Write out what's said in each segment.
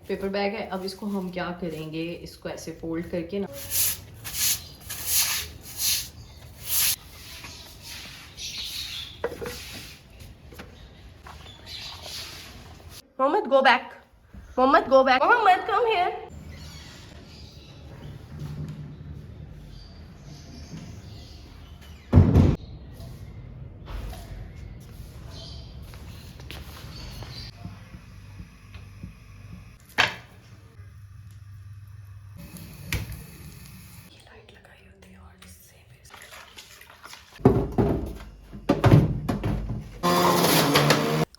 Paper bag है। अब इसको हम क्या करेंगे, इसको ऐसे फोल्ड करके ना, Mohammed go back, Mohammed go back, Mohammed come here.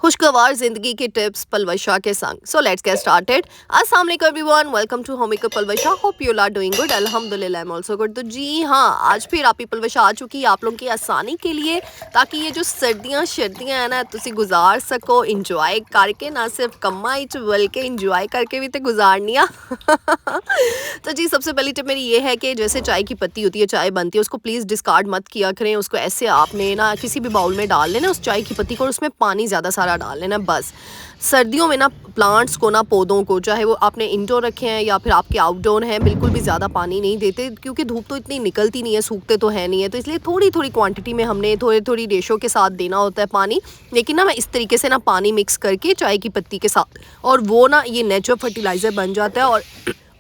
खुशगवार जिंदगी के टिप्स पलवशा के संग। So let's get started. अस्सलाम वालेकुम everyone, welcome to homemaker Palwasha. Hope you are doing good. अल्हम्दुलिल्लाह आई एम आल्सो गुड। तो जी हाँ, आज फिर आप ही पलवशा आ चुकी है आप लोगों की आसानी के लिए, ताकि ये जो सर्दियाँ है ना तुसी गुजार सको इंजॉय करके, ना सिर्फ कमाई च बल्कि इंजॉय करके भी तो गुजारनी आ। तो जी सबसे पहली टिप मेरी ये है कि जैसे चाय की पत्ती होती है, चाय बनती है, उसको प्लीज़ डिस्कार्ड मत किया करें। उसको ऐसे आपने ना किसी भी बाउल में डाल लेना उस चाय की पत्ती को, और उसमें पानी ज़्यादा सारा डाल लेना बस। सर्दियों में ना प्लांट्स को ना, पौधों को, चाहे वो आपने इंडोर रखे हैं या फिर आपके आउटडोर हैं, बिल्कुल भी ज़्यादा पानी नहीं देते, क्योंकि धूप तो इतनी निकलती नहीं है, सूखते तो है नहीं है, तो इसलिए थोड़ी थोड़ी क्वांटिटी में हमने थोड़ी थोड़ी रेशो के साथ देना होता है पानी। लेकिन ना मैं इस तरीके से ना पानी मिक्स करके चाय की पत्ती के साथ, और वो ना ये नेचुरल फर्टिलाइज़र बन जाता है,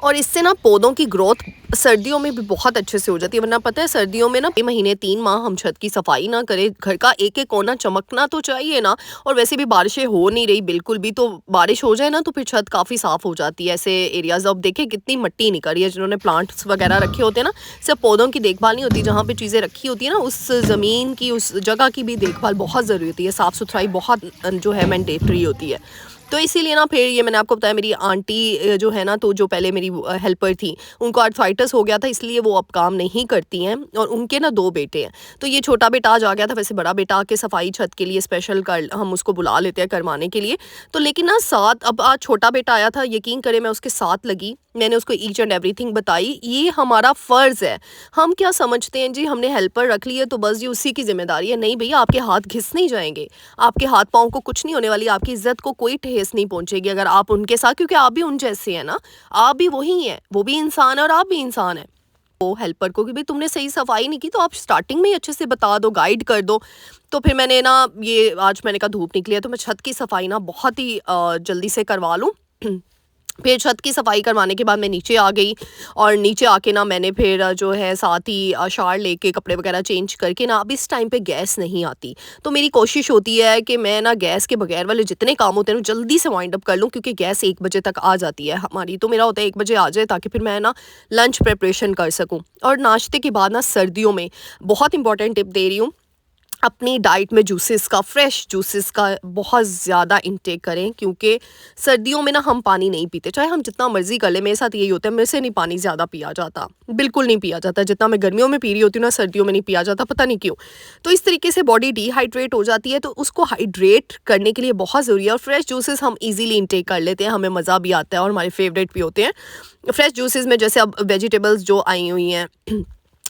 और इससे ना पौधों की ग्रोथ सर्दियों में भी बहुत अच्छे से हो जाती है। वरना पता है सर्दियों में ना महीने 3 माह हम छत की सफाई ना करें, घर का एक एक कोना चमकना तो चाहिए ना। और वैसे भी बारिशें हो नहीं रही बिल्कुल भी, तो बारिश हो जाए ना तो फिर छत काफ़ी साफ़ हो जाती है। ऐसे एरियाज अब देखें कितनी मिट्टी निकल रही है, जिन्होंने प्लांट्स वगैरह रखे होते हैं ना, सिर्फ पौधों की देखभाल नहीं होती, जहाँ पे चीज़ें रखी होती है ना उस ज़मीन की, उस जगह की भी देखभाल बहुत ज़रूरी होती है। साफ़ सुथराई बहुत जो है मैंडेटरी होती है। तो इसीलिए ना फिर ये मैंने आपको बताया, मेरी आंटी जो है ना, तो जो पहले मेरी हेल्पर थी, उनको आर्थराइटिस हो गया था, इसलिए वो अब काम नहीं करती हैं, और उनके ना 2 बेटे हैं। तो ये छोटा बेटा आज आ गया था, वैसे बड़ा बेटा आके सफाई छत के लिए स्पेशल कर हम उसको बुला लेते हैं करवाने के लिए। तो लेकिन ना साथ, अब आज छोटा बेटा आया था, यकीन करें मैं उसके साथ लगी, मैंने उसको ईच एंड एवरीथिंग बताई। ये हमारा फ़र्ज़ है। हम क्या समझते हैं जी, हमने हेल्पर रख ली है तो बस ये उसी की जिम्मेदारी है। नहीं भैया, आपके हाथ घिस नहीं जाएंगे, आपके हाथ पाँव को कुछ नहीं होने वाली, आपकी इज्जत को कोई ठेस नहीं पहुंचेगी अगर आप उनके साथ, क्योंकि आप भी उन जैसे हैं ना, आप भी वही हैं, वो भी इंसान है और आप भी इंसान है। वो हेल्पर को कि भाई तुमने सही सफाई नहीं की, तो आप स्टार्टिंग में ही अच्छे से बता दो, गाइड कर दो। तो फिर मैंने ना ये आज मैंने कहा धूप निकली है तो मैं छत की सफाई ना बहुत ही जल्दी से करवा लूँ। फिर छत की सफाई करवाने के बाद मैं नीचे आ गई, और नीचे आके ना मैंने फिर जो है साथ ही शावर लेके कपड़े वगैरह चेंज करके ना, अब इस टाइम पे गैस नहीं आती, तो मेरी कोशिश होती है कि मैं ना गैस के बगैर वाले जितने काम होते हैं ना जल्दी से वाइंड अप कर लूँ, क्योंकि गैस 1 बजे तक आ जाती है हमारी। तो मेरा होता है 1 बजे आ जाए, ताकि फिर मैं ना लंच प्रिपरेशन कर सकूँ। और नाश्ते के बाद ना सर्दियों में बहुत इंपॉर्टेंट टिप दे रही हूँ, अपनी डाइट में जूसेस का, फ्रेश जूसेस का बहुत ज़्यादा इंटेक करें, क्योंकि सर्दियों में ना हम पानी नहीं पीते, चाहे हम जितना मर्जी कर ले। मेरे साथ यही होता है, मेरे से नहीं पानी ज़्यादा पिया जाता, बिल्कुल नहीं पिया जाता। जितना मैं गर्मियों में पी रही होती हूँ ना, सर्दियों में नहीं पिया जाता, पता नहीं क्यों। तो इस तरीके से बॉडी डिहाइड्रेट हो जाती है, तो उसको हाइड्रेट करने के लिए बहुत ज़रूरी है। और फ्रेश जूसेस हम ईजिली इंटेक कर लेते हैं, हमें मज़ा भी आता है और हमारे फेवरेट भी होते हैं। फ्रेश जूसेस में जैसे अब वेजिटेबल्स जो आई हुई हैं,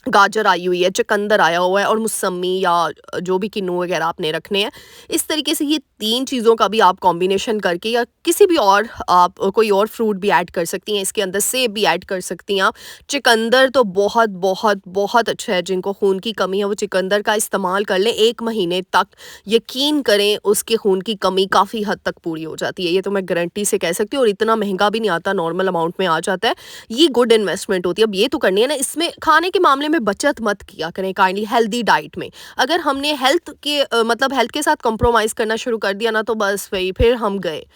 गाजर आई हुई है, चुकंदर आया हुआ है, और मौसमी या जो भी किन्नू वगैरह आपने रखने हैं, इस तरीके से ये 3 चीज़ों का भी आप कॉम्बिनेशन करके, या किसी भी और आप कोई और फ्रूट भी ऐड कर सकती हैं इसके अंदर, सेब भी ऐड कर सकती हैं आप। चुकंदर तो बहुत बहुत बहुत अच्छा है, जिनको खून की कमी है वो चुकंदर का इस्तेमाल कर लें 1 महीने तक, यकीन करें उसके खून की कमी काफ़ी हद तक पूरी हो जाती है। ये तो मैं गारंटी से कह सकती हूँ, और इतना महंगा भी नहीं आता, नॉर्मल अमाउंट में आ जाता है। ये गुड इन्वेस्टमेंट होती है। अब ये तो करनी है ना, इसमें खाने के मामले में बचत मत किया करें काइंडली, हेल्दी डाइट में। अगर हमने हेल्थ के मतलब हेल्थ के साथ कॉम्प्रोमाइज़ करना शुरू कर दिया ना, तो बस वही फिर हम गए।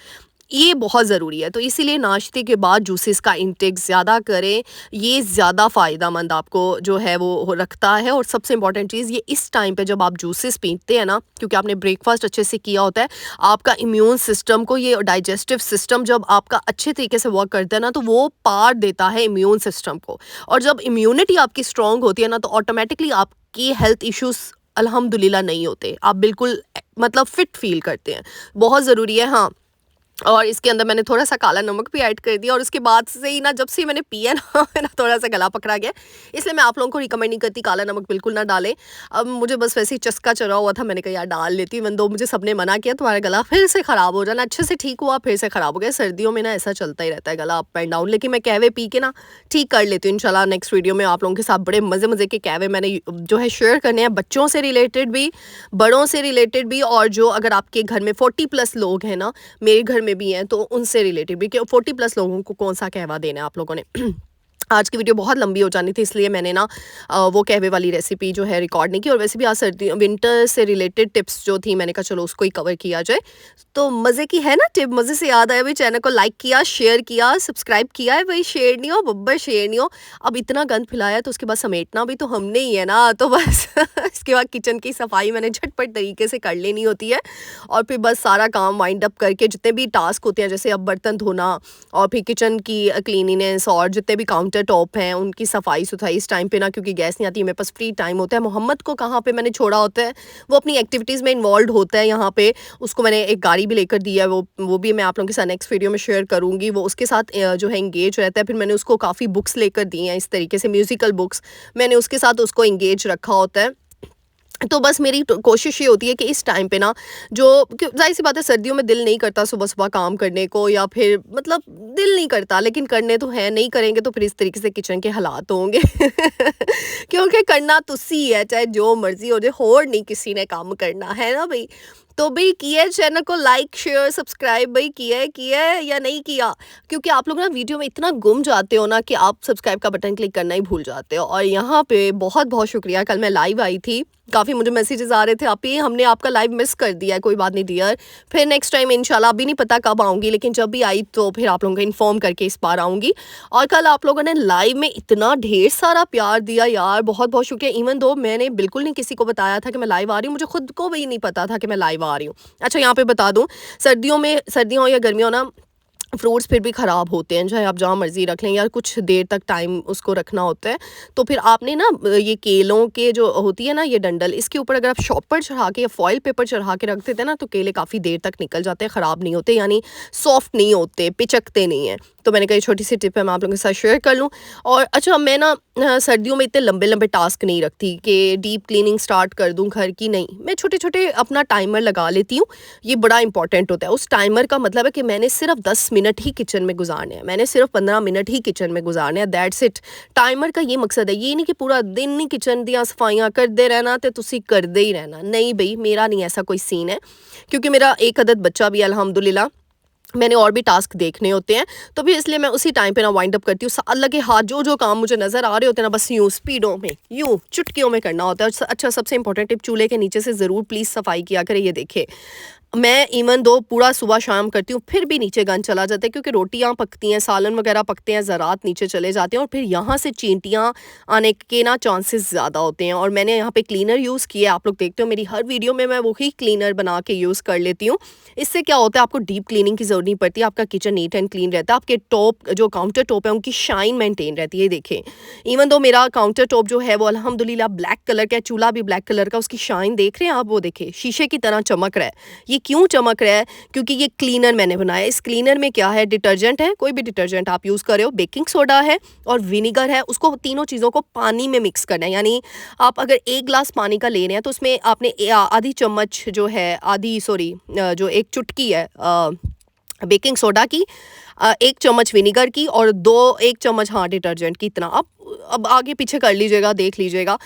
ये बहुत ज़रूरी है। तो इसीलिए नाश्ते के बाद जूसेस का इंटेक ज़्यादा करें, ये ज़्यादा फ़ायदेमंद आपको जो है वो रखता है। और सबसे इंपॉर्टेंट चीज़ ये, इस टाइम पे जब आप जूसेस पीते हैं ना, क्योंकि आपने ब्रेकफास्ट अच्छे से किया होता है, आपका इम्यून सिस्टम को, ये डाइजेस्टिव सिस्टम जब आपका अच्छे तरीके से वर्क करता है ना, तो वो पार देता है इम्यून सिस्टम को। और जब इम्यूनिटी आपकी स्ट्रॉन्ग होती है ना, तो ऑटोमेटिकली आपकी हेल्थ इश्यूज़ अल्हम्दुलिल्लाह नहीं होते, आप बिल्कुल मतलब फिट फील करते हैं। बहुत ज़रूरी है। हाँ, और इसके अंदर मैंने थोड़ा-सा काला नमक भी ऐड कर दिया और उसके बाद से ही ना, जब से मैंने पिया ना मेरा थोड़ा-सा गला पकड़ा गया। इसलिए मैं आप लोगों को रिकमेंड नहीं करती काला नमक बिल्कुल ना डालें। अब मुझे बस वैसे ही चस्का चढ़ा हुआ था, मैंने कहा यार डाल लेती हूँ, इवन दो मुझे सबने मना किया तुम्हारा गला फिर से ख़राब हो जाना, अच्छे से ठीक हुआ फिर से ख़राब हो गया। सर्दियों में ना ऐसा चलता ही रहता है गला अप एंड डाउन, लेकिन मैं कहवे पी के ना ठीक कर लेती हूँ इंशाल्लाह। नेक्स्ट वीडियो में आप लोगों के साथ बड़े मज़े-मज़े के कहवे मैंने जो है शेयर करने हैं, बच्चों से रिलेटेड भी, बड़ों से रिलेटेड भी, और जो अगर आपके घर में 40 प्लस लोग हैं ना, मेरे घर में भी हैं, तो उनसे रिलेटेड भी कि 40 प्लस लोगों को कौन सा कहवा देना है आप लोगों ने। आज की वीडियो बहुत लंबी हो जानी थी, इसलिए मैंने ना वो कहवे वाली रेसिपी जो है रिकॉर्ड नहीं की। और वैसे भी आज सर्दी विंटर से रिलेटेड टिप्स जो थी, मैंने कहा चलो उसको ही कवर किया जाए। तो मज़े की है ना टिप, मज़े से याद आया भाई, चैनल को लाइक किया, शेयर किया, सब्सक्राइब किया है भाई, शेयर नहीं हो बब्बर, शेयर नहीं हो। अब इतना गंद फैलाया तो उसके बाद समेटना भी तो हमने ही है ना, तो बस इसके बाद किचन की सफाई मैंने झटपट तरीके से कर लेनी होती है। और फिर बस सारा काम वाइंड अप करके जितने भी टास्क होते हैं, जैसे अब बर्तन धोना और फिर किचन की क्लीनिनेस और जितने भी काउंटर टॉप हैं उनकी सफाई सुथराई इस टाइम पे ना, क्योंकि गैस नहीं आती, मेरे पास फ्री टाइम होता है। मोहम्मद को कहाँ पे मैंने छोड़ा होता है, वो अपनी एक्टिविटीज़ में इन्वॉल्व होता है यहाँ पे। उसको मैंने एक गाड़ी भी लेकर दी है, वो भी मैं आप लोगों के साथ नेक्स्ट वीडियो में शेयर करूँगी। वो उसके साथ जो है इंगेज रहता है। फिर मैंने उसको काफ़ी बुक्स लेकर दी हैं, इस तरीके से म्यूज़िकल बुक्स मैंने उसके साथ उसको इंगेज रखा होता है। तो बस मेरी कोशिश ये होती है कि इस टाइम पे ना, जो जाहिर सी बात है सर्दियों में दिल नहीं करता सुबह सुबह काम करने को, या फिर मतलब दिल नहीं करता, लेकिन करने तो है, नहीं करेंगे तो फिर इस तरीके से किचन के हालात होंगे। क्योंकि करना तुसी है, चाहे जो मर्जी हो जाए, होर नहीं किसी ने काम करना है ना भाई। तो भाई किया है, चैनल को लाइक शेयर सब्सक्राइब भाई किया है या नहीं किया, क्योंकि आप लोग ना वीडियो में इतना गुम जाते हो ना कि आप सब्सक्राइब का बटन क्लिक करना ही भूल जाते हो। और यहाँ पे बहुत बहुत शुक्रिया, कल मैं लाइव आई थी, काफ़ी मुझे मैसेजेस आ रहे थे, आप ही हमने आपका लाइव मिस कर दिया है, कोई बात नहीं डियर, फिर नेक्स्ट टाइम इंशाल्लाह, अभी नहीं पता कब आऊँगी, लेकिन जब भी आई तो फिर आप लोगों को इन्फॉर्म करके इस बार आऊँगी। और कल आप लोगों ने लाइव में इतना ढेर सारा प्यार दिया यार, बहुत बहुत शुक्रिया। इवन दो मैंने बिल्कुल नहीं किसी को बताया था कि मैं लाइव आ रही हूँ, मुझे खुद को भी नहीं पता था कि मैं लाइव आ रही हूँ। अच्छा यहाँ पे बता दूँ, सर्दियों या गर्मियों ना, फ्रूट्स फिर भी ख़राब होते हैं, चाहे आप जहाँ मर्ज़ी रख लें, या कुछ देर तक टाइम उसको रखना होता है। तो फिर आपने ना ये केलों के जो होती है ना ये डंडल, इसके ऊपर अगर आप शॉपर चढ़ा के या फॉइल पेपर चढ़ा के रख देते हैं ना, तो केले काफ़ी देर तक निकल जाते हैं, ख़राब नहीं होते, यानी सॉफ्ट नहीं होते, पिचकते नहीं हैं। तो मैंने कहा ये छोटी सी टिप है, मैं आप लोगों के साथ शेयर कर लूँ। और अच्छा मैं ना सर्दियों में इतने लंबे लंबे टास्क नहीं रखती कि डीप क्लीनिंग स्टार्ट कर दूँ घर की, नहीं, मैं छोटे छोटे अपना टाइमर लगा लेती हूँ। ये बड़ा इंपॉर्टेंट होता है। उस टाइमर का मतलब है कि मैंने सिर्फ 10 मिनट ही किचन में गुजारने हैं, मैंने सिर्फ 15 मिनट ही किचन में गुजारने हैं, दैट्स इट। टाइमर का ये मकसद है, ये नहीं कि पूरा दिन ही किचन दियाँ सफाइयाँ करते रहना तो तुसी करते ही रहना, नहीं भाई, मेरा नहीं ऐसा कोई सीन है, क्योंकि मेरा एक अदद बच्चा भी है अल्हम्दुलिल्लाह, मैंने और भी टास्क देखने होते हैं, तो भी इसलिए मैं उसी टाइम पे ना वाइंड अप करती हूँ। अल्लाह के हाथ जो जो काम मुझे नज़र आ रहे होते हैं ना, बस यूँ स्पीडों में, यूँ चुटकियों में करना होता है। अच्छा सबसे इंपॉर्टेंट टिप, चूल्हे के नीचे से ज़रूर प्लीज़ सफाई किया करें। ये देखे, मैं इवन दो पूरा सुबह शाम करती हूँ, फिर भी नीचे गंद चला जाता है, क्योंकि रोटियां पकती हैं, सालन वगैरह पकते हैं, ज़रात नीचे चले जाते हैं, और फिर यहाँ से चींटियाँ आने के ना चांसेस ज़्यादा होते हैं। और मैंने यहाँ पे क्लीनर यूज़ किया, आप लोग देखते हो मेरी हर वीडियो में मैं वही क्लीनर बना के यूज़ कर लेती हूँ। इससे क्या होता है, आपको डीप क्लीनिंग की ज़रूरत नहीं पड़ती, आपका किचन नीट एंड क्लीन रहता है, आपके टॉप जो काउंटर टॉप है उनकी शाइन मेंटेन रहती है। देखें, इवन दो मेरा काउंटर टॉप जो है वो अल्हम्दुलिल्लाह ब्लैक कलर का है, चूल्हा भी ब्लैक कलर का, उसकी शाइन देख रहे हैं आप, वो देखें शीशे की तरह चमक रहा है। ये क्यों चमक रहा है? क्योंकि ये क्लीनर मैंने बनाया। इस क्लीनर में क्या है, डिटर्जेंट है, कोई भी डिटर्जेंट आप यूज़ कर रहे हो, बेकिंग सोडा है और विनीगर है, उसको तीनों चीज़ों को पानी में मिक्स करना है। यानी आप अगर 1 गिलास पानी का ले रहे हैं तो उसमें आपने आधी चम्मच जो है, जो एक चुटकी है बेकिंग सोडा की, 1 चम्मच विनीगर की, और 1 चम्मच हाँ डिटर्जेंट की, इतना आप अब आगे पीछे कर लीजिएगा, देख लीजिएगा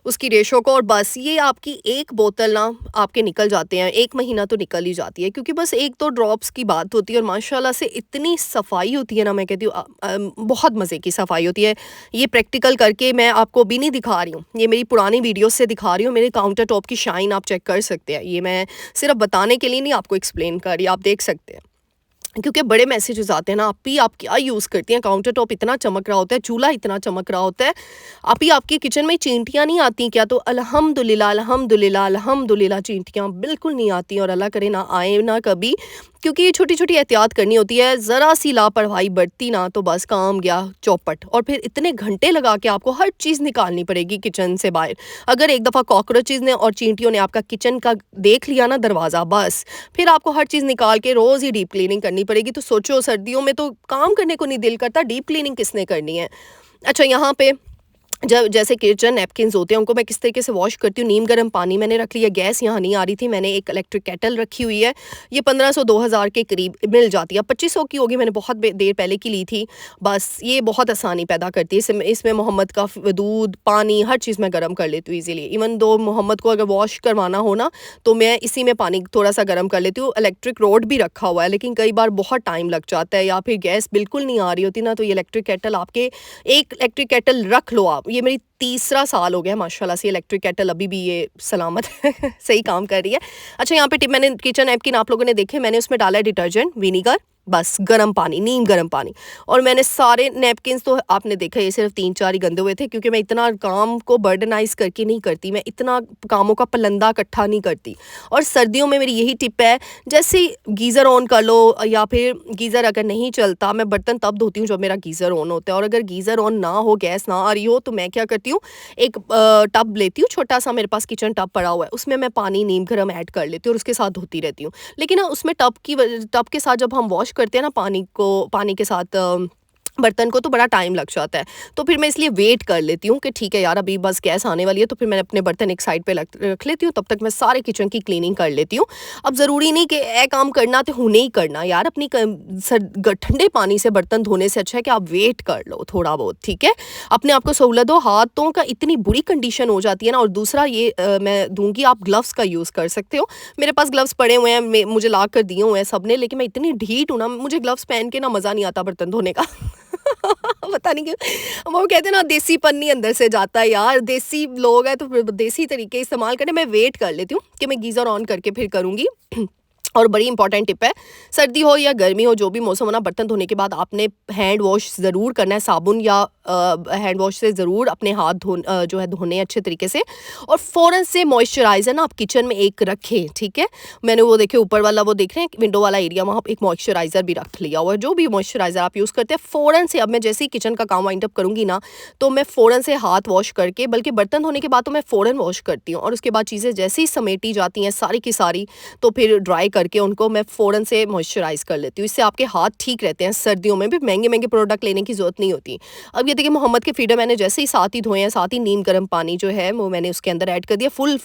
उसकी रेशो को। और बस ये आपकी एक बोतल ना आपके निकल जाते हैं, 1 महीना तो निकल ही जाती है, क्योंकि बस 1-2 ड्रॉप्स की बात होती है, और माशाल्लाह से इतनी सफाई होती है ना, मैं कहती हूँ बहुत मज़े की सफाई होती है। ये प्रैक्टिकल करके मैं आपको भी नहीं दिखा रही हूँ, ये मेरी पुरानी वीडियो से दिखा रही हूँ। मेरे काउंटर टॉप की शाइन आप चेक कर सकते हैं, ये मैं सिर्फ बताने के लिए नहीं आपको एक्सप्लेन कर रही, आप देख सकते हैं। क्योंकि बड़े मैसेजेस आते हैं ना, आप क्या यूज़ करती हैं, काउंटर टॉप इतना चमक रहा होता है, चूल्हा इतना चमक रहा होता है, आपके किचन में चींटियाँ नहीं आती क्या? तो अल्हम्दुलिल्लाह अल्हम्दुलिल्लाह अल्हम्दुलिल्लाह चींटियाँ बिल्कुल नहीं आती, और अल्लाह करे ना आए ना कभी, क्योंकि ये छोटी-छोटी एहतियात करनी होती है, ज़रा सी लापरवाही बरती ना तो बस काम गया चौपट। और फिर इतने घंटे लगा के आपको हर चीज़ निकालनी पड़ेगी किचन से बाहर। अगर एक दफ़ा कॉकरोचेज़ ने और चींटियों ने आपका किचन का देख लिया ना दरवाज़ा, बस फिर आपको हर चीज़ निकाल के रोज़ ही डीप क्लीनिंग करनी पड़ेगी। तो सोचो सर्दियों में तो काम करने को नहीं दिल करता, डीप क्लीनिंग किसने करनी है। अच्छा, यहाँ पे जब जैसे किचन नैपकिन्स होते हैं उनको मैं किस तरीके से वॉश करती हूँ। नीम गर्म पानी मैंने रख लिया, गैस यहाँ नहीं आ रही थी, मैंने एक इलेक्ट्रिक केटल रखी हुई है। ये 1500-2000 के करीब मिल जाती है। 2500 की होगी, मैंने बहुत देर पहले की ली थी। बस ये बहुत आसानी पैदा करती है। इसमें मोहम्मद का दूध, पानी, हर चीज़ मैं गर्म कर लेती हूँ ईज़िली। इवन दो मोहम्मद को अगर वॉश करवाना हो ना तो मैं इसी में पानी थोड़ा सा गर्म कर लेती हूँ। इलेक्ट्रिक रोड भी रखा हुआ है, लेकिन कई बार बहुत टाइम लग जाता है या फिर गैस बिल्कुल नहीं आ रही होती ना, तो ये इलेक्ट्रिक केटल आपके, एक इलेक्ट्रिक केटल रख लो आप। ये मेरी तीसरा साल हो गया माशाल्लाह से इलेक्ट्रिक केटल, अभी भी ये सलामत सही काम कर रही है। अच्छा, यहाँ पे टिप मैंने किचन नैपकिन आप लोगों ने देखे, मैंने उसमें डाला है डिटर्जेंट, विनीगर, बस गर्म पानी, नीम गर्म पानी। और मैंने सारे नैपकिन्स तो आपने देखा ये सिर्फ 3-4 ही गंदे हुए थे, क्योंकि मैं इतना काम को बर्डनाइज करके नहीं करती, मैं इतना कामों का पलंदा इकट्ठा नहीं करती। और सर्दियों में मेरी यही टिप है, जैसे गीज़र ऑन कर लो या फिर गीज़र अगर नहीं चलता, मैं बर्तन तब धोती हूँ जब मेरा गीज़र ऑन होता है। और अगर गीज़र ऑन ना हो, गैस ना आ रही हो, तो मैं क्या करती हूँ, एक टब लेती हूँ, छोटा सा मेरे पास किचन टब पड़ा हुआ है, उसमें मैं पानी नीम गर्म ऐड कर लेती हूँ और उसके साथ धोती रहती हूँ। लेकिन ना उसमें टब के साथ जब हम वॉश करते हैं ना पानी के साथ बर्तन को, तो बड़ा टाइम लग जाता है। तो फिर मैं इसलिए वेट कर लेती हूँ कि ठीक है यार, अभी बस गैस आने वाली है, तो फिर मैं अपने बर्तन एक साइड पे रख लेती हूँ, तब तक मैं सारे किचन की क्लीनिंग कर लेती हूँ। अब ज़रूरी नहीं कि ए काम करना तो हुने ही करना यार, अपनी ठंडे पानी से बर्तन धोने से अच्छा है कि आप वेट कर लो थोड़ा बहुत, ठीक है। अपने आप को सहूलत दो। हाथों का इतनी बुरी कंडीशन हो जाती है ना। और दूसरा ये मैं दूंगी, आप ग्लव्स का यूज़ कर सकते हो। मेरे पास ग्लव्स पड़े हुए हैं, मुझे ला कर दिए हुए हैं सब ने, लेकिन मैं इतनी ढीठ हूँ ना, मुझे ग्लव्स पहन के ना मज़ा नहीं आता बर्तन धोने का। पता नहीं क्यों, वो कहते हैं ना देसी पन्नी अंदर से जाता है यार, देसी लोग हैं तो फिर देसी तरीके इस्तेमाल करें। मैं वेट कर लेती हूँ कि मैं गीज़र ऑन करके फिर करूँगी। और बड़ी इंपॉर्टेंट टिप है, सर्दी हो या गर्मी हो, जो भी मौसम हो ना, बर्तन धोने के बाद आपने हैंड वॉश ज़रूर करना है। साबुन या हैंड वॉश से ज़रूर अपने हाथ जो है धोने अच्छे तरीके से। और फ़ौरन से मॉइस्चराइज़र ना आप किचन में एक रखें, ठीक है। मैंने वो देखे ऊपर वाला, वो देख रहे हैं विंडो वाला एरिया, वहाँ एक मॉइस्चराइज़र भी रख लिया हुआ है। जो भी मॉइस्चराइज़र आप यूज़ करते हैं, फ़ौरन से, अब मैं जैसे ही किचन का काम वाइंड अप करूँगी ना, तो मैं फ़ौरन से हाथ वॉश करके, बल्कि बर्तन धोने के बाद तो मैं फ़ौरन वॉश करती हूँ। और उसके बाद चीज़ें जैसे ही समेटी जाती हैं सारी की सारी, तो फिर ड्राई करके उनको मैं फ़ौरन से मॉइस्चराइज़ कर लेती हूँ। इससे आपके हाथ ठीक रहते हैं। सर्दियों में भी महंगे प्रोडक्ट लेने की ज़रूरत नहीं होती। अब ये देखिए, मोहम्मद के फीडर मैंने जैसे ही साथ ही धोए हैं, साथ ही नीम गर्म पानी जो है वो मैंने उसके अंदर ऐड कर दिया। फुल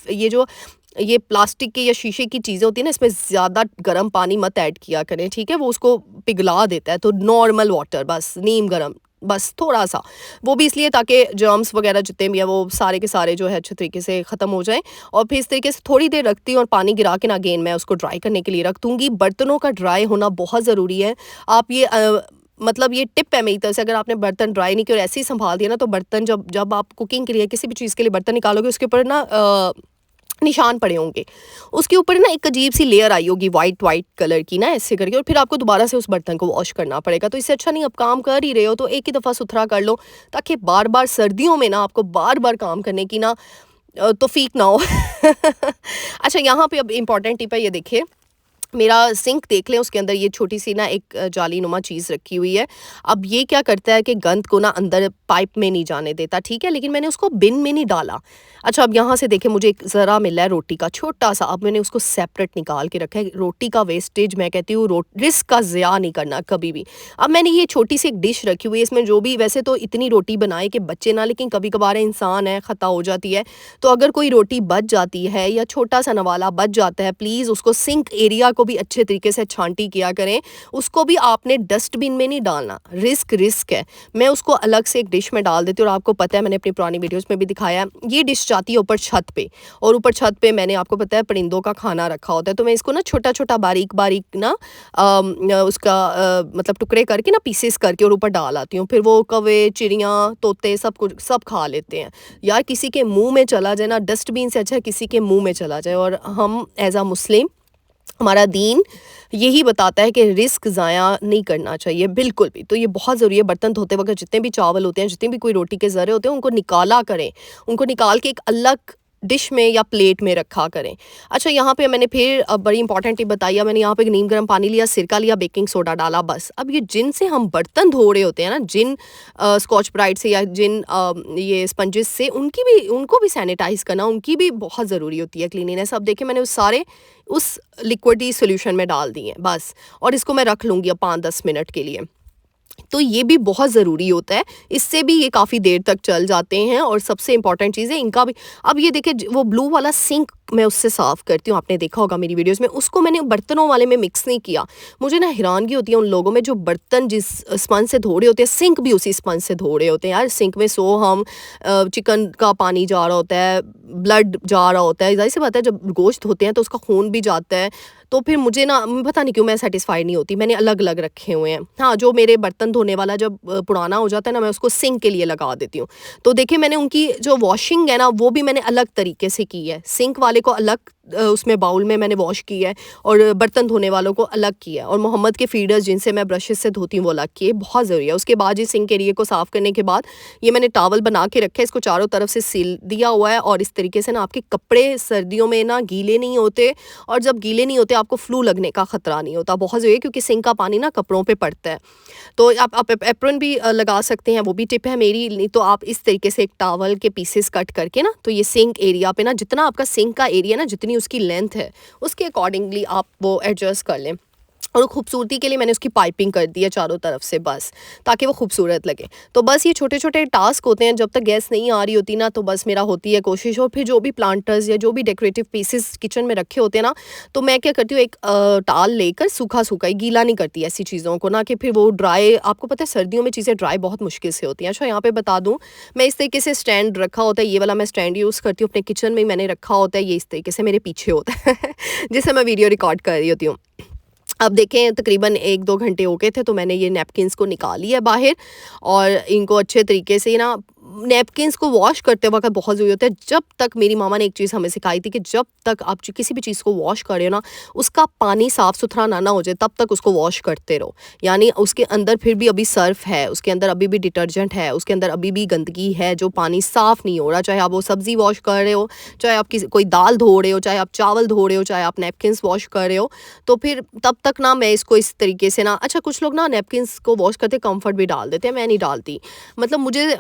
ये प्लास्टिक के या शीशे की चीज़ें होती हैं ना, इसमें ज़्यादा गर्म पानी मत ऐड किया करें, ठीक है, वो उसको पिघला देता है। तो नॉर्मल वाटर, बस नीम गर्म, बस थोड़ा सा, वो भी इसलिए ताकि जर्म्स वगैरह जितने भी है वो सारे के सारे जो है अच्छे तरीके से ख़त्म हो जाएं। और फिर इस तरीके से थोड़ी देर रखती हूँ और पानी गिरा के ना अगेन मैं उसको ड्राई करने के लिए रख दूँगी। बर्तनों का ड्राई होना बहुत ज़रूरी है। आप ये मतलब ये टिप है मेरी तरफ से, अगर आपने बर्तन ड्राई नहीं किए और ऐसे ही संभाल दिया ना, तो बर्तन जब आप कुकिंग के लिए किसी भी चीज़ के लिए बर्तन निकालोगे, उसके ऊपर ना निशान पड़े होंगे, उसके ऊपर ना एक अजीब सी लेयर आई होगी वाइट कलर की ना, ऐसे करके, और फिर आपको दोबारा से उस बर्तन को वॉश करना पड़ेगा। तो इससे अच्छा नहीं, आप काम कर ही रहे हो तो एक ही दफ़ा सुथरा कर लो, ताकि बार बार सर्दियों में ना आपको बार बार काम करने की ना तौफीक ना हो। अच्छा, यहाँ पे अब इम्पॉर्टेंट टिप है, ये देखिए मेरा सिंक देख लें, उसके अंदर ये छोटी सी ना एक जाली नुमा चीज़ रखी हुई है। अब ये क्या करता है कि गंद को ना अंदर पाइप में नहीं जाने देता, ठीक है, लेकिन मैंने उसको बिन में नहीं डाला। अच्छा, अब यहाँ से देखें, मुझे एक ज़रा मिला है रोटी का छोटा सा, अब मैंने उसको सेपरेट निकाल के रखा है। रोटी का वेस्टेज, मैं कहती हूँ रिस्क का ज़िया नहीं करना कभी भी। अब मैंने ये छोटी सी एक डिश रखी हुई है, इसमें जो भी, वैसे तो इतनी रोटी बनाए कि बच्चे ना, लेकिन कभी कभार इंसान है, ख़ता हो जाती है, तो अगर कोई रोटी बच जाती है या छोटा सा नवाला बच जाता है, प्लीज़ उसको सिंक एरिया को भी अच्छे तरीके से छांटी किया करें। उसको भी आपने डस्टबिन में नहीं डालना, रिस्क है। मैं उसको अलग से एक डिश में डाल देती हूँ। और आपको पता है, मैंने अपनी पुरानी वीडियोस में भी दिखाया, ये डिश जाती है ऊपर छत पे, और ऊपर छत पे मैंने, आपको पता है, परिंदों का खाना रखा होता है, तो मैं इसको ना छोटा छोटा बारीक ना उसका मतलब टुकड़े करके ना, पीसेस करके, और ऊपर डाल आती हूँ। फिर वो कौवे, चिड़ियाँ, तोते सब कुछ सब खा लेते हैं। यार, किसी के मुंह में चला जाए ना, डस्टबिन से अच्छा है किसी के मुंह में चला जाए। और हम एज अ मुस्लिम, हमारा दीन यही बताता है कि रिस्क ज़ाया नहीं करना चाहिए बिल्कुल भी। तो ये बहुत ज़रूरी है, बर्तन धोते वक्त जितने भी चावल होते हैं, जितने भी कोई रोटी के ज़रे होते हैं, उनको निकाला करें, उनको निकाल के एक अलग डिश में या प्लेट में रखा करें। अच्छा, यहाँ पे मैंने फिर बड़ी इंपॉर्टेंट टिप बताई है। मैंने यहाँ पे नीम गर्म पानी लिया, सिरका लिया, बेकिंग सोडा डाला, बस। अब ये जिन से हम बर्तन धो रहे होते हैं ना, जिन स्कॉच ब्राइट से या जिन ये स्पंजेस से, उनको भी सैनिटाइज करना, उनकी भी बहुत ज़रूरी होती है क्लीनिनेस। अब देखिए, मैंने उस लिक्विडी सॉल्यूशन में डाल दिए हैं, बस। और इसको मैं रख लूँगी अब 5-10 मिनट के लिए। तो ये भी बहुत ज़रूरी होता है, इससे भी ये काफ़ी देर तक चल जाते हैं। और सबसे इम्पॉर्टेंट चीज़ है इनका भी। अब ये देखिए, वो ब्लू वाला सिंक मैं उससे साफ़ करती हूँ, आपने देखा होगा मेरी वीडियोस में, उसको मैंने बर्तनों वाले में मिक्स नहीं किया। मुझे ना हैरानगी होती है उन लोगों में जो बर्तन जिस स्पंज से धो रहे होते हैं, सिंक भी उसी स्पंज से धो रहे होते हैं। यार, सिंक में हम चिकन का पानी जा रहा होता है, ब्लड जा रहा होता है, ज़ाहिर सी बात है जब गोश्त धोते हैं तो उसका खून भी जाता है। तो फिर मुझे ना पता नहीं क्यों मैं सेटिस्फाइड नहीं होती। मैंने अलग अलग रखे हुए हैं। हाँ, जो मेरे बर्तन धोने वाला जब पुराना हो जाता है ना, मैं उसको सिंक के लिए लगा देती हूँ। तो देखिए, मैंने उनकी जो वॉशिंग है ना, वो भी मैंने अलग तरीके से की है। सिंक वाले को अलग उसमें बाउल में मैंने वॉश किया है, और बर्तन धोने वालों को अलग किया है। और मोहम्मद के फीडर्स जिनसे मैं ब्रशेस से धोती हूँ वो अलग किए, बहुत ज़रूरी है। उसके बाद ये सिंक एरिया को साफ़ करने के बाद ये मैंने टॉवल बना के रखा है, इसको चारों तरफ से सील दिया हुआ है। और इस तरीके से ना आपके कपड़े सर्दियों में ना गीले नहीं होते, और जब गीले नहीं होते आपको फ्लू लगने का ख़तरा नहीं होता। बहुत ज़रूरी है, क्योंकि सिंक का पानी ना कपड़ों पे पड़ता है। तो आप एप्रन भी लगा सकते हैं, वो भी टिप है मेरी। नहीं तो आप इस तरीके से एक टॉवल के पीसेस कट करके ना, तो ये सिंक एरिया पे ना, जितना आपका सिंक का एरिया ना, जितनी उसकी लेंथ है, उसके अकॉर्डिंगली आप वो एडजस्ट कर लें। और खूबसूरती के लिए मैंने उसकी पाइपिंग कर दी है चारों तरफ से, बस, ताकि वो खूबसूरत लगे। तो बस ये छोटे छोटे टास्क होते हैं, जब तक गैस नहीं आ रही होती ना, तो बस मेरा होती है कोशिश। और फिर जो भी प्लांटर्स या जो भी डेकोरेटिव पीसेस किचन में रखे होते हैं ना, तो मैं क्या करती हूँ, एक टाल लेकर सूखा सूखा ही, गीला नहीं करती ऐसी चीज़ों को ना, कि फिर वो ड्राई, आपको पता है सर्दियों में चीज़ें ड्राई बहुत मुश्किल से होती हैं। अच्छा, यहाँ पे बता दूँ, मैं इस तरीके से स्टैंड रखा होता है, ये वाला मैं स्टैंड यूज़ करती हूँ अपने किचन में, मैंने रखा होता है, ये इस तरीके से मेरे पीछे होता है जिससे मैं वीडियो रिकॉर्ड कर रही होती हूँ। अब देखें, तकरीबन 1-2 घंटे हो गए थे, तो मैंने ये नैपकिन्स को निकाल लिया बाहर, और इनको अच्छे तरीके से ना, नैपकिन्स को वॉश करते वक्त बहुत ज़रूरी होता है। जब तक, मेरी मामा ने एक चीज़ हमें सिखाई थी कि जब तक आप किसी भी चीज़ को वॉश कर रहे हो ना, उसका पानी साफ़ सुथरा ना हो जाए, तब तक उसको वॉश करते रहो। यानी उसके अंदर फिर भी अभी सर्फ है, उसके अंदर अभी भी डिटर्जेंट है, उसके अंदर अभी भी गंदगी है, जो पानी साफ़ नहीं हो रहा। चाहे आप वो सब्ज़ी वॉश कर रहे हो, चाहे आप कोई दाल धो रहे हो, चाहे आप चावल धो रहे हो, चाहे आप नैपकिन्स वॉश कर रहे हो, तो फिर तब तक ना मैं इसको इस तरीके से ना, अच्छा, कुछ लोग ना नैपकिन्स को वॉश करते कम्फर्ट भी डाल देते हैं, मैं नहीं डालती। मतलब मुझे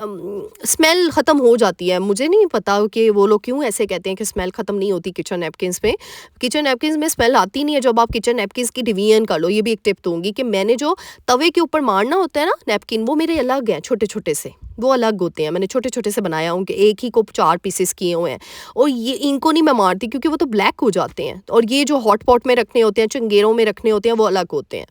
स्मेल ख़त्म हो जाती है। मुझे नहीं पता कि वो लोग क्यों ऐसे कहते हैं कि स्मेल ख़त्म नहीं होती किचन नैपकिन्स में। किचन नैपकिन्स में स्मेल आती नहीं है जब आप किचन नैपकिन्स की डिवीजन कर लो। ये भी एक टिप दूँगी कि मैंने जो तवे के ऊपर मारना होता है ना नैपकिन, वो मेरे अलग हैं, छोटे-छोटे से, वो अलग होते हैं। मैंने छोटे-छोटे से बनाया हूँ कि एक ही को 4 पीसेस किए हुए हैं, और ये इनको नहीं मैं मारती, क्योंकि वो तो ब्लैक हो जाते हैं। और ये जो हॉट पॉट में रखने होते हैं, चंगेरों में रखने होते हैं, वो अलग होते हैं।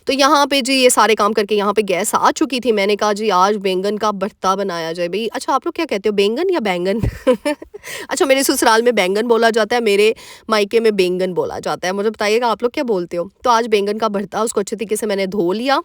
तो यहाँ पे जी ये सारे काम करके यहाँ पे गैस आ चुकी थी। मैंने कहा जी आज बैंगन का भरता बनाया जाए। भई, अच्छा, आप लोग क्या कहते हो, बैंगन या बैंगन? अच्छा, मेरे ससुराल में बैंगन बोला जाता है, मेरे मायके में बैंगन बोला जाता है। मुझे बताइएगा आप लोग क्या बोलते हो? तो आज बैंगन का भरता, उसको अच्छे तरीके से मैंने धो लिया,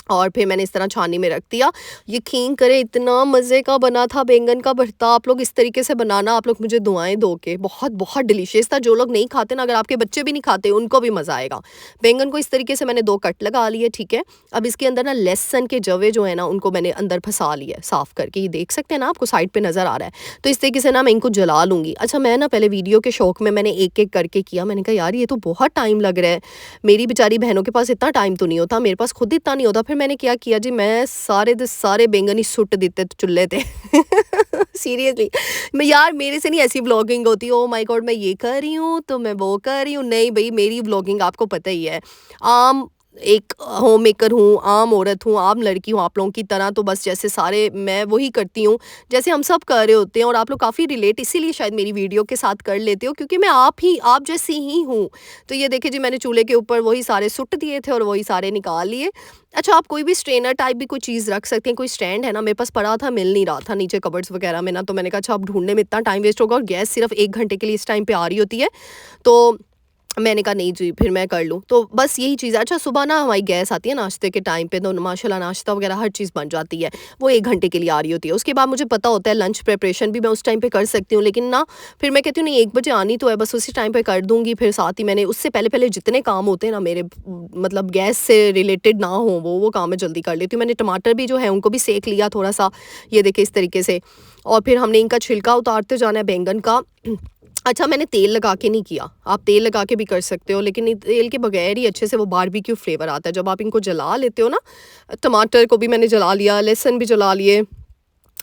और फिर मैंने इस तरह छानी में रख दिया। यकीन करें, इतना मज़े का बना था बैंगन का भरता। आप लोग इस तरीके से बनाना, आप लोग मुझे दुआएं दो के, बहुत बहुत डिलीशियस था। जो लोग नहीं खाते ना, अगर आपके बच्चे भी नहीं खाते, उनको भी मज़ा आएगा। बैंगन को इस तरीके से मैंने 2 कट लगा लिए, ठीक है। अब इसके अंदर ना लहसुन के जवे जो है ना, उनको मैंने अंदर फंसा लिया साफ़ करके, ये देख सकते हैं ना, आपको साइड पर नज़र आ रहा है। तो इस तरीके से ना मैं इनको जला लूँगी। अच्छा, मैं ना पहले वीडियो के शौक में मैंने एक एक करके किया। मैंने कहा यार ये तो बहुत टाइम लग रहा है, मेरी बेचारी बहनों के पास इतना टाइम तो नहीं होता, मेरे पास खुद इतना नहीं होता। फिर मैंने क्या किया जी, मैं सारे दे सारे बैंगन ही सुट देते चुल्हे पे सीरियसली। मैं, यार मेरे से नहीं ऐसी व्लॉगिंग होती। ओ माय गॉड, मैं ये कर रही हूँ तो मैं वो कर रही हूँ। नहीं भाई, मेरी व्लॉगिंग आपको पता ही है, आम एक होम मेकर हूँ, आम औरत हूँ, आम लड़की हूँ आप लोगों की तरह। तो बस जैसे सारे मैं वही करती हूँ जैसे हम सब कर रहे होते हैं, और आप लोग काफ़ी रिलेट इसीलिए शायद मेरी वीडियो के साथ कर लेते हो, क्योंकि मैं आप जैसी ही हूँ। तो ये देखिए जी, मैंने चूल्हे के ऊपर वही सारे सुट दिए थे और वही सारे निकाल लिए। अच्छा, आप कोई भी स्ट्रेनर टाइप भी कोई चीज़ रख सकते हैं। कोई स्टैंड है ना, मेरे पास पड़ा था, मिल नहीं रहा था नीचे कबर्ड्स वगैरह में ना, तो मैंने कहा अच्छा, अब ढूंढने में इतना टाइम वेस्ट होगा, और गैस सिर्फ 1 घंटे के लिए इस टाइम पे आ रही होती है। तो मैंने कहा नहीं जी फिर मैं कर लूँ। तो बस यही चीज़ है। अच्छा सुबह ना हमारी गैस आती है नाश्ते के टाइम पे, तो माशाल्लाह नाश्ता वगैरह हर चीज़ बन जाती है। वो 1 घंटे के लिए आ रही होती है। उसके बाद मुझे पता होता है लंच प्रिपरेशन भी मैं उस टाइम पे कर सकती हूँ। लेकिन ना फिर मैं कहती हूँ नहीं 1 बजे आनी तो है, बस उसी टाइम पे कर दूँगी। फिर साथ ही मैंने उससे पहले-पहले जितने काम होते हैं ना मेरे मतलब गैस से रिलेटेड ना हो वो काम मैं जल्दी कर लेती हूँ। मैंने टमाटर भी जो है उनको भी सेंक लिया थोड़ा-सा, ये देखिए इस तरीके से। और फिर हमने इनका छिलका उतारते जाना है बैंगन का। अच्छा मैंने तेल लगा के नहीं किया, आप तेल लगा के भी कर सकते हो, लेकिन तेल के बगैर ही अच्छे से वो बारबेक्यू फ्लेवर आता है। जब आप इनको जला लेते हो ना, टमाटर को भी मैंने जला लिया, लहसुन भी जला लिए,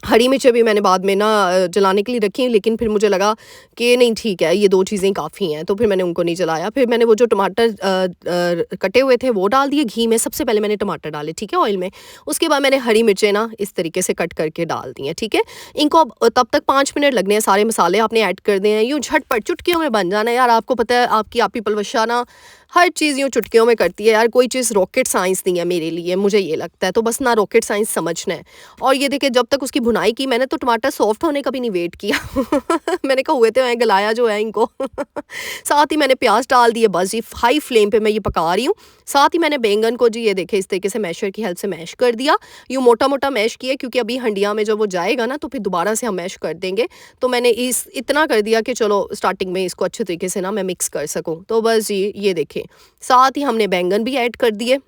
हरी मिर्चें भी मैंने बाद में ना जलाने के लिए रखी, लेकिन फिर मुझे लगा कि नहीं ठीक है ये 2 चीज़ें काफ़ी हैं, तो फिर मैंने उनको नहीं जलाया। फिर मैंने वो जो टमाटर कटे हुए थे वो डाल दिए घी में। सबसे पहले मैंने टमाटर डाले, ठीक है, ऑयल में। उसके बाद मैंने हरी मिर्चें ना इस तरीके से कट करके डाल दी हैं, ठीक है। इनको अब तब तक 5 मिनट लगने हैं। सारे मसाले आपने ऐड कर दिए हैं, यूँ झटपट चुटकियों में बन जाना है यार। आपको पता है आपकी आपी पलवशा ना हर चीज़ यूँ चुटकियों में करती है यार। कोई चीज़ रॉकेट साइंस नहीं है मेरे लिए, मुझे ये लगता है। तो बस ना रॉकेट साइंस समझना है। और ये देखिए जब तक उसकी भुनाई की मैंने, तो टमाटर सॉफ्ट होने का भी नहीं वेट किया। मैंने कहा हुए तो हैं, गलाया जो है इनको। साथ ही मैंने प्याज डाल दिए, बस जी हाई फ्लेम पे मैं ये पका रही हूँ। साथ ही मैंने बैंगन को जी ये देखे इस तरीके से मैशर की हेल्प से मैश कर दिया। यूँ मोटा मोटा मैश किया, क्योंकि अभी हंडिया में जब वो जाएगा ना तो फिर दोबारा से हम मैश कर देंगे। तो मैंने इतना कर दिया कि चलो स्टार्टिंग में इसको अच्छे तरीके से ना मैं मिक्स कर सकूँ। तो बस जी ये देखें, साथ ही हमने बैंगन भी ऐड कर दिए।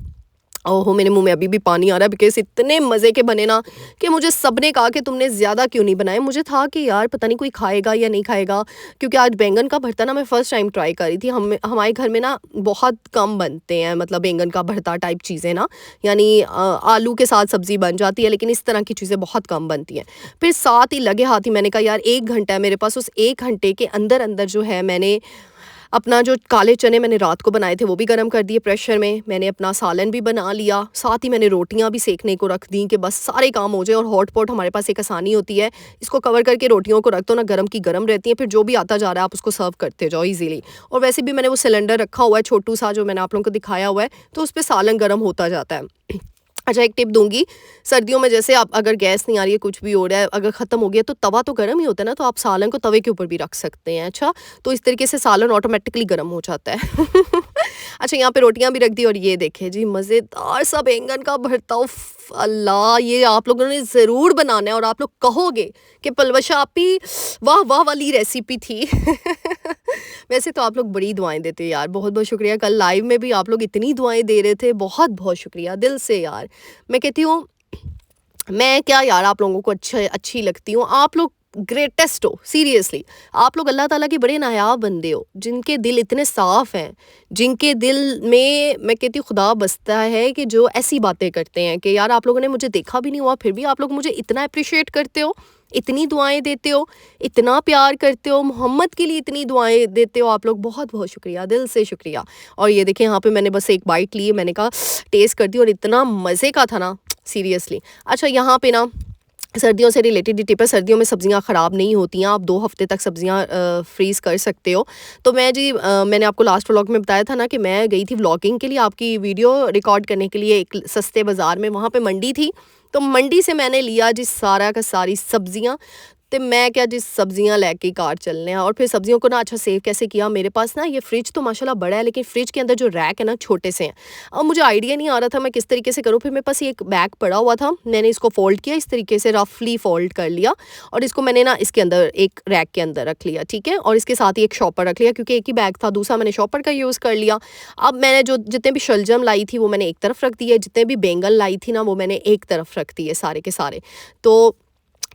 ओहो मेरे मुंह में अभी भी पानी आ रहा है, बिकॉज इतने मज़े के बने ना कि मुझे सबने कहा कि तुमने ज़्यादा क्यों नहीं बनाए। मुझे था कि यार पता नहीं कोई खाएगा या नहीं खाएगा, क्योंकि आज बैंगन का भरता ना मैं फ़र्स्ट टाइम ट्राई कर रही थी। हमारे घर में ना बहुत कम बनते हैं, मतलब बैंगन का भरता टाइप चीज़ें ना, यानी आलू के साथ सब्ज़ी बन जाती है, लेकिन इस तरह की चीज़ें बहुत कम बनती हैं। फिर साथ ही लगे हाथ ही मैंने कहा यार 1 घंटा है मेरे पास, उस 1 घंटे के अंदर अंदर जो है मैंने अपना जो काले चने मैंने रात को बनाए थे वो भी गर्म कर दिए प्रेशर में। मैंने अपना सालन भी बना लिया, साथ ही मैंने रोटियां भी सेकने को रख दी कि बस सारे काम हो जाए। और हॉट पॉट हमारे पास एक आसानी होती है, इसको कवर करके रोटियों को रख दो ना, गर्म की गर्म रहती हैं। फिर जो भी आता जा रहा है आप उसको सर्व करते जाओ ईजिली। और वैसे भी मैंने वो सिलेंडर रखा हुआ है छोटू सा, जो मैंने आप लोगों को दिखाया हुआ है, तो उस पर सालन गर्म होता जाता है। अच्छा एक टिप दूंगी, सर्दियों में जैसे आप अगर गैस नहीं आ रही है, कुछ भी हो रहा है, अगर ख़त्म हो गया तो तवा तो गर्म ही होता है ना, तो आप सालन को तवे के ऊपर भी रख सकते हैं। अच्छा तो इस तरीके से सालन ऑटोमेटिकली गर्म हो जाता है। अच्छा यहाँ पे रोटियां भी रख दी, और ये देखें जी मज़ेदार सा बैंगन का भरता। उफ अल्लाह, ये आप लोगों ने ज़रूर बनाना है और आप लोग कहोगे कि पलवशा आपी वाह वाह वाली रेसिपी थी। वैसे तो आप लोग बड़ी दुआएं देते हो यार, बहुत बहुत शुक्रिया। कल लाइव में भी आप लोग इतनी दुआएं दे रहे थे, बहुत बहुत शुक्रिया दिल से यार। मैं कहती हूँ मैं क्या यार आप लोगों को अच्छी लगती हूँ। आप लोग ग्रेटेस्ट हो, सीरियसली। आप लोग अल्लाह ताला के बड़े नायाब बंदे हो, जिनके दिल इतने साफ़ हैं, जिनके दिल में मैं कहती हूँ खुदा बसता है, कि जो ऐसी बातें करते हैं कि यार आप लोगों ने मुझे देखा भी नहीं हुआ फिर भी आप लोग मुझे इतना अप्रिशिएट करते हो, इतनी दुआएं देते हो, इतना प्यार करते हो, मोहम्मद के लिए इतनी दुआएं देते हो। आप लोग बहुत बहुत शुक्रिया, दिल से शुक्रिया। और ये देखें यहाँ पे मैंने बस एक बाइट ली, मैंने कहा टेस्ट कर दी, और इतना मज़े का था ना, सीरियसली। अच्छा यहाँ पे ना सर्दियों से रिलेटेड टिप है, सर्दियों में सब्जियां ख़राब नहीं होती हैं, आप 2 हफ्ते तक सब्जियां फ्रीज़ कर सकते हो। तो मैं जी मैंने आपको लास्ट व्लॉग में बताया था ना कि मैं गई थी व्लॉगिंग के लिए, आपकी वीडियो रिकॉर्ड करने के लिए एक सस्ते बाज़ार में, वहाँ पे मंडी थी। तो मंडी से मैंने लिया जी सारा का सारी सब्जियां। तो मैं क्या जी सब्जियां लेके कार चलने हैं, और फिर सब्जियों को ना अच्छा सेव कैसे किया। मेरे पास ना ये फ्रिज तो माशाल्लाह बड़ा है, लेकिन फ्रिज के अंदर जो रैक है ना छोटे से हैं। अब मुझे आइडिया नहीं आ रहा था मैं किस तरीके से करूँ। फिर मेरे पास एक बैग पड़ा हुआ था, मैंने इसको फोल्ड किया इस तरीके से, रफली फोल्ड कर लिया, और इसको मैंने ना इसके अंदर एक रैक के अंदर रख लिया, ठीक है। और इसके साथ ही एक शॉपर रख लिया, क्योंकि एक ही बैग था, दूसरा मैंने शॉपर का यूज़ कर लिया। अब मैंने जो जितने भी शलजम लाई थी वो मैंने एक तरफ रख दिए, जितने भी बैंगन लाई थी ना वो मैंने एक तरफ रख दिए, सारे के सारे। तो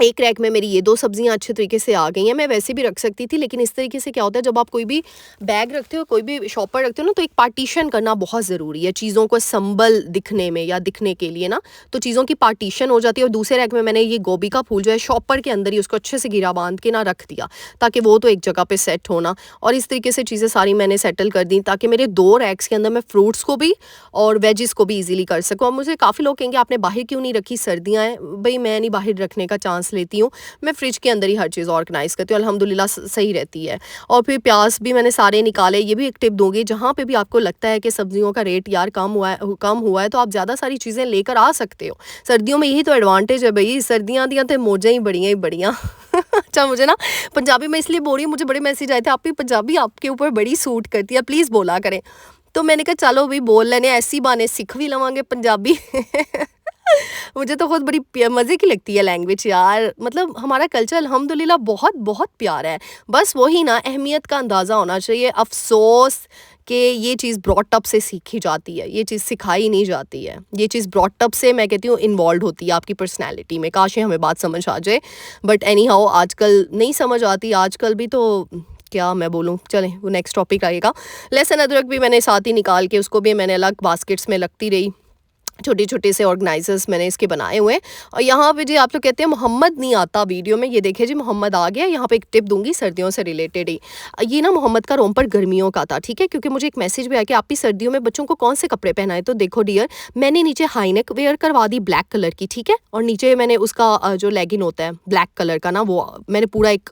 एक रैक में मेरी ये 2 सब्जियां अच्छे तरीके से आ गई हैं। मैं वैसे भी रख सकती थी, लेकिन इस तरीके से क्या होता है जब आप कोई भी बैग रखते हो, कोई भी शॉपर रखते हो ना, तो एक पार्टीशन करना बहुत ज़रूरी है चीज़ों को संभल दिखने में या दिखने के लिए ना। तो चीज़ों की पार्टीशन हो जाती है। और दूसरे रैक में मैंने ये गोभी का फूल जो है शॉपर के अंदर ही उसको अच्छे से घेरा बांध के ना रख दिया, ताकि वो तो एक जगह पर सेट होना। और इस तरीके से चीज़ें सारी मैंने सेटल कर दी, ताकि मेरे 2 रैक्स के अंदर मैं फ्रूट्स को भी और वेजिस को भी ईजिली कर सकूँ। और मुझे काफ़ी लोग कहेंगे आपने बाहर क्यों नहीं रखी, सर्दियाँ हैं। भाई मैं नहीं बाहर रखने का चांस सांस लेती हूँ, मैं फ्रिज के अंदर ही हर चीज़ ऑर्गेनाइज़ करती हूँ, अल्हम्दुलिल्लाह सही रहती है। और फिर प्याज भी मैंने सारे निकाले, ये भी एक टिप दूँगी, जहाँ पे भी आपको लगता है कि सब्जियों का रेट यार कम हुआ है तो आप ज़्यादा सारी चीज़ें लेकर आ सकते हो। सर्दियों में यही तो एडवांटेज है भई, सर्दियाँ दियाँ तो मौजां ही बड़ियां ही बढ़िया। अच्छा, मुझे ना पंजाबी में इसलिए बोल रही हूँ, मुझे बड़े मैसेज आए थे, आपकी पंजाबी आपके ऊपर बड़ी सूट करती है, प्लीज़ बोला करें। तो मैंने कहा चलो भी बोल लेने, ऐसी बहाने सीख भी लवांगे पंजाबी। मुझे तो खुद बड़ी मज़े की लगती है लैंग्वेज यार, मतलब हमारा कल्चर अल्हम्दुलिल्लाह बहुत बहुत प्यारा है। बस वही ना, अहमियत का अंदाज़ा होना चाहिए। अफ़सोस कि ये चीज़ ब्रॉट अप से सीखी जाती है, ये चीज़ सिखाई नहीं जाती है। ये चीज़ ब्रॉट अप से मैं कहती हूँ इन्वॉल्व होती है आपकी पर्सनैलिटी में। काश ये हमें बात समझ आ जाए, बट एनी हाउ आजकल नहीं समझ आती। आजकल भी तो क्या मैं बोलूँ, चलें वो नेक्स्ट टॉपिक आएगा। लहसुन अदरक भी मैंने साथ ही निकाल के उसको भी मैंने अलग बास्केट्स में रखती रही। छोटे-छोटे से ऑर्गेनाइज़र्स मैंने इसके बनाए हुए हैं। और यहाँ पे जी आप लोग कहते हैं मोहम्मद नहीं आता वीडियो में, ये देखिए जी मोहम्मद आ गया। यहाँ पे एक टिप दूँगी सर्दियों से रिलेटेड ही। ये ना मोहम्मद का रोंपर गर्मियों का था, ठीक है? क्योंकि मुझे एक मैसेज भी आया कि आप भी सर्दियों में बच्चों को कौन से कपड़े पहनाएँ? तो देखो डियर, मैंने नीचे हाई नेक वेयर करवा दी ब्लैक कलर की, ठीक है? और नीचे मैंने उसका जो लेगिन होता है ब्लैक कलर का ना, वो मैंने पूरा एक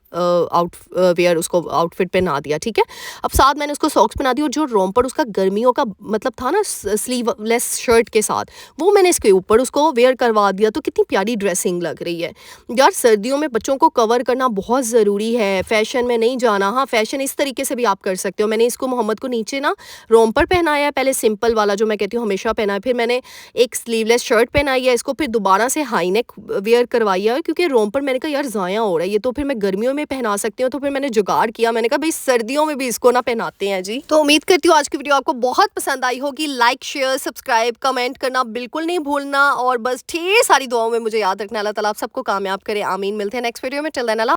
वेयर उसको आउटफिट पहना दिया, ठीक है? अब साथ मैंने उसको सॉक्स पहना दी, और जो रोंपर उसका गर्मियों का मतलब था ना स्लीवलेस शर्ट के साथ, वो मैंने इसके ऊपर उसको वेयर करवा दिया। तो कितनी प्यारी ड्रेसिंग लग रही है यार। सर्दियों में बच्चों को कवर करना बहुत ज़रूरी है, फैशन में नहीं जाना। हाँ, फैशन इस तरीके से भी आप कर सकते हो। मैंने इसको मोहम्मद को नीचे ना रोंपर पहनाया है, पहले सिंपल वाला जो मैं कहती हूँ हमेशा पहना है, फिर मैंने एक स्लीवलेस शर्ट पहनाई है इसको, फिर दोबारा से हाई नेक वेयर करवाई है, क्योंकि रोंपर मैंने कहा यार ज़ाया हो रहा है ये, तो फिर मैं गर्मियों में पहना सकती हूँ। तो फिर मैंने जुगाड़ किया, मैंने कहा भाई सर्दियों में भी इसको ना पहनाते हैं जी। तो उम्मीद करती हूँ आज की वीडियो आपको बहुत पसंद आई होगी। लाइक, शेयर, सब्सक्राइब, कमेंट करना बिल्कुल नहीं भूलना, और बस ढेर सारी दुआओं में मुझे याद रखना। अल्लाह ताला आप सबको कामयाब करे, आमीन। मिलते हैं नेक्स्ट वीडियो में। टिल देन अल्लाह।